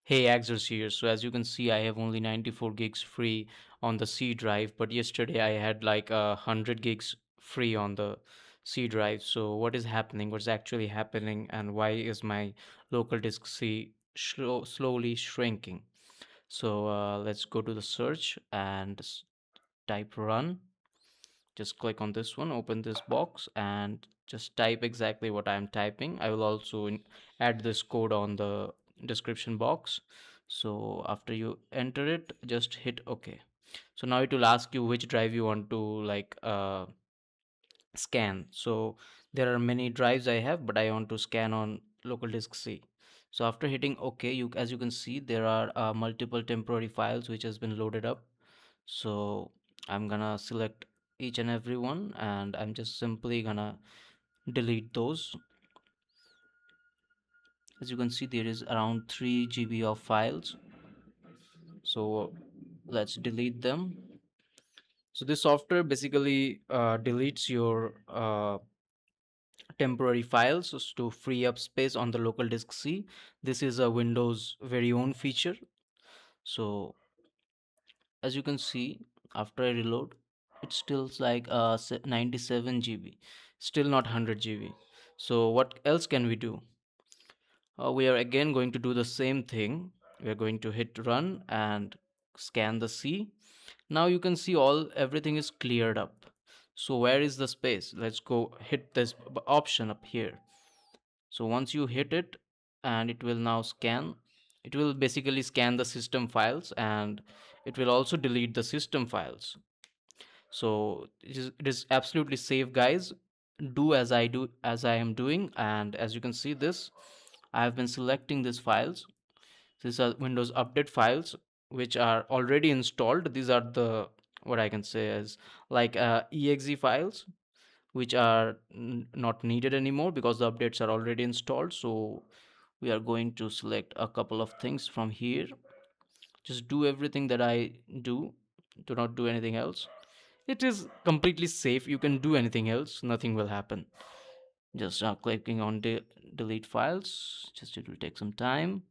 Hey, Axis here. So as you can see, I have only 94 gigs free on the C drive, but yesterday I had like 100 gigs free on the C drive. So what is happening? What's actually happening? And why is my local disk C slowly shrinking? So let's go to the search and type run. Just click on this one, open this box, and just type exactly what I'm typing. I will also add this code on the description box. So after you enter it, just hit OK. So now it will ask you which drive you want to scan. So there are many drives I have, but I want to scan on local disk C. So after hitting OK, as you can see, there are multiple temporary files which has been loaded up. So I'm gonna select each and every one, and I'm just simply gonna delete those. As you can see, there is around 3 GB of files. So let's delete them. So this software basically deletes your temporary files to free up space on the local disk C. This is a Windows very own feature. So as you can see, after I reload, it's still like 97 GB, still not 100 GB. So what else can we do? We are again going to do the same thing. We are going to hit run and scan the C. Now you can see everything is cleared up. So where is the space? Let's go hit this option up here. So once you hit it, and it will now scan, it will basically scan the system files, and it will also delete the system files. So it is absolutely safe, guys. Do as I am doing, and as you can see, this I have been selecting these files. These are Windows Update files which are already installed. These are the, what I can say is, like exe files which are not needed anymore because the updates are already installed. So we are going to select a couple of things from here. Just do everything that I do not do anything else. It is completely safe. You can do anything else, nothing will happen. Just clicking on delete files, just it will take some time.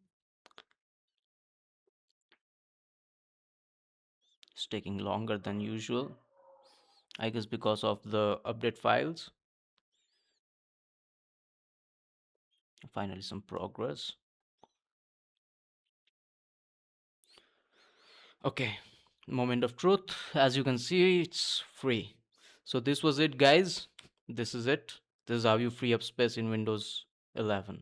It's taking longer than usual, I guess because of the update files. Finally some progress. Okay, moment of truth. As you can see, it's free. So this was it, guys. This is it. This is how you free up space in Windows 11.